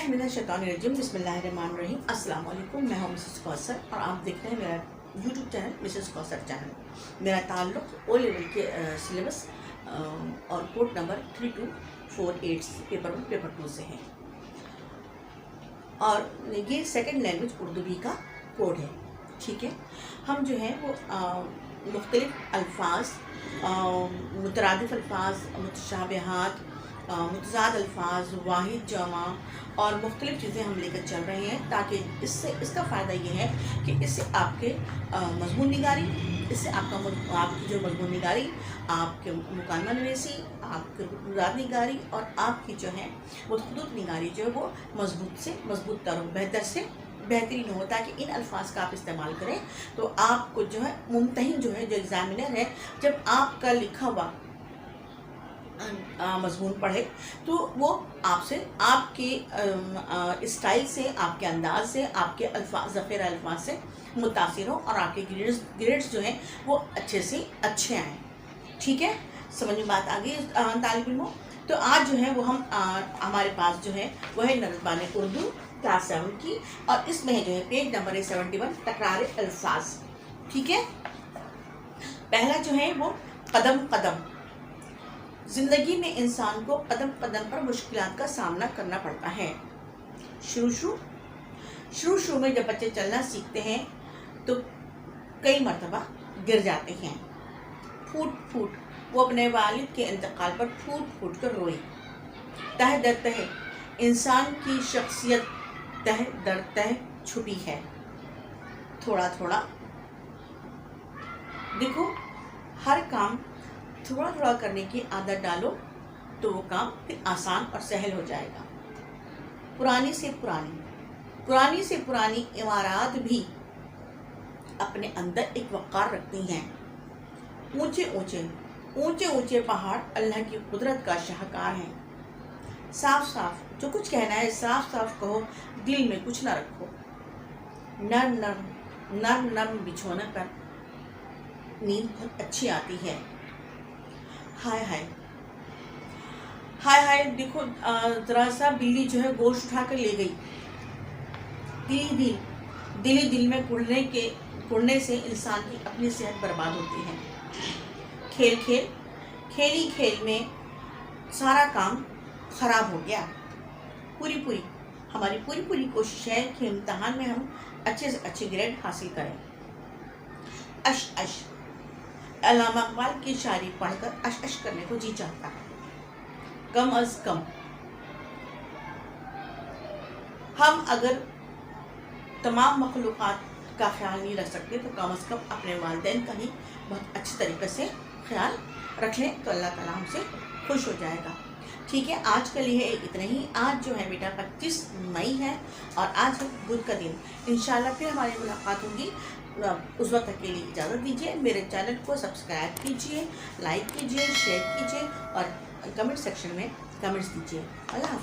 बिस्मिल्लाहिर्रहमानिर्रहीम बिस्मिल्लाहिर्रहमानिर्रहीम। अस्सलाम वालेकुम। मैं हूँ मिसेस कौसर और आप देख रहे हैं मेरा YouTube channel Mrs Kausar channel. मेरा ताल्लुक़ ओ लेवल के सिलेबस और कोड नंबर 3248 पेपर 2 से है और ये सेकंड लैंग्वेज उर्दू भी का कोड है। ठीक है, हम जो है वो मुख्तलिफ अल्फाज, मुतरादिफ अल्फाज, मुतशाबिहात, मुतज़ाद अल्फाज, वाहिद जमा और मुख्तलिफ चीज़ें हम लेकर चल रहे हैं ताकि इसका फ़ायदा ये है कि इससे आपके मज़मून निगारी, इससे आपकी जो मज़मून निगारी, आपके मुकालमा नवीसी, आपके रुकूज़ात निगारी और आपकी जो है वो खुदूत निगारी जो है वो मज़बूत से मज़बूत तर बेहतर से बेहतरीन हो, ताकि इन अल्फाज का आप इस्तेमाल करें तो आपको जो है मुम्तहिन जो है, जो एग्ज़ामिनर है, जब आपका लिखा हुआ मज़मून पढ़े तो वो आपसे आपके स्टाइल से, आपके अंदाज से, आपके अल्फाज ज़ख़ीरा अल्फाज से मुतासिर हो और आपके ग्रेड्स जो हैं वो अच्छे से अच्छे आएँ। ठीक है, समझ में बात आ गई तालिब इल्मों। तो आज जो है वो हम हमारे पास जो है वो है नज़्बान उर्दू क्लास 7 की और इसमें जो है पेज नंबर 71 तकरार अल्फाज। ठीक है, पहला जो है वो कदम कदम। ज़िंदगी में इंसान को कदम कदम पर मुश्किलात का सामना करना पड़ता है। शुरू में जब बच्चे चलना सीखते हैं तो कई मरतबा गिर जाते हैं। फूट वो अपने वालिद के इंतकाल पर फूट कर रोई। तह दर तह इंसान की शख्सियत तह दर तह छुपी है। थोड़ा थोड़ा देखो, हर काम थोड़ा थोड़ा करने की आदत डालो तो वो काम फिर आसान और सहल हो जाएगा। पुरानी से पुरानी इमारत भी अपने अंदर एक वक़ार रखती हैं। ऊंचे ऊंचे पहाड़ अल्लाह की कुदरत का शाहकार हैं। साफ जो कुछ कहना है साफ कहो, दिल में कुछ ना रखो। नर्म बिछोने पर नींद बहुत अच्छी आती है। हाय देखो, ज़रा सा बिल्ली जो है गोश्त उठा कर ले गई। दिल में कुड़ने से इंसान की अपनी सेहत बर्बाद होती है। खेल में सारा काम ख़राब हो गया। हमारी पूरी कोशिश है कि इम्तिहान में हम अच्छे से अच्छे ग्रेड हासिल करें। अल्लामा इक़बाल की शायरी पढ़कर अश करने को जी चाहता है। कम अज़ कम हम अगर तमाम मखलूक़ात का ख्याल नहीं रख सकते तो कम अज़ कम अपने वालिदैन का ही बहुत अच्छे तरीके से ख्याल रख लें तो अल्लाह ताला हमसे खुश हो जाएगा। ठीक है, आज के लिए इतना ही। आज जो है बेटा 25 मई है और आज है बुध का दिन। इंशाल्लाह फिर हमारी मुलाकात होगी। उस वक्त तक के लिए इजाज़त दीजिए। मेरे चैनल को सब्सक्राइब कीजिए, लाइक कीजिए, शेयर कीजिए और कमेंट सेक्शन में कमेंट्स दीजिए। अल्लाह हाफ़िज़।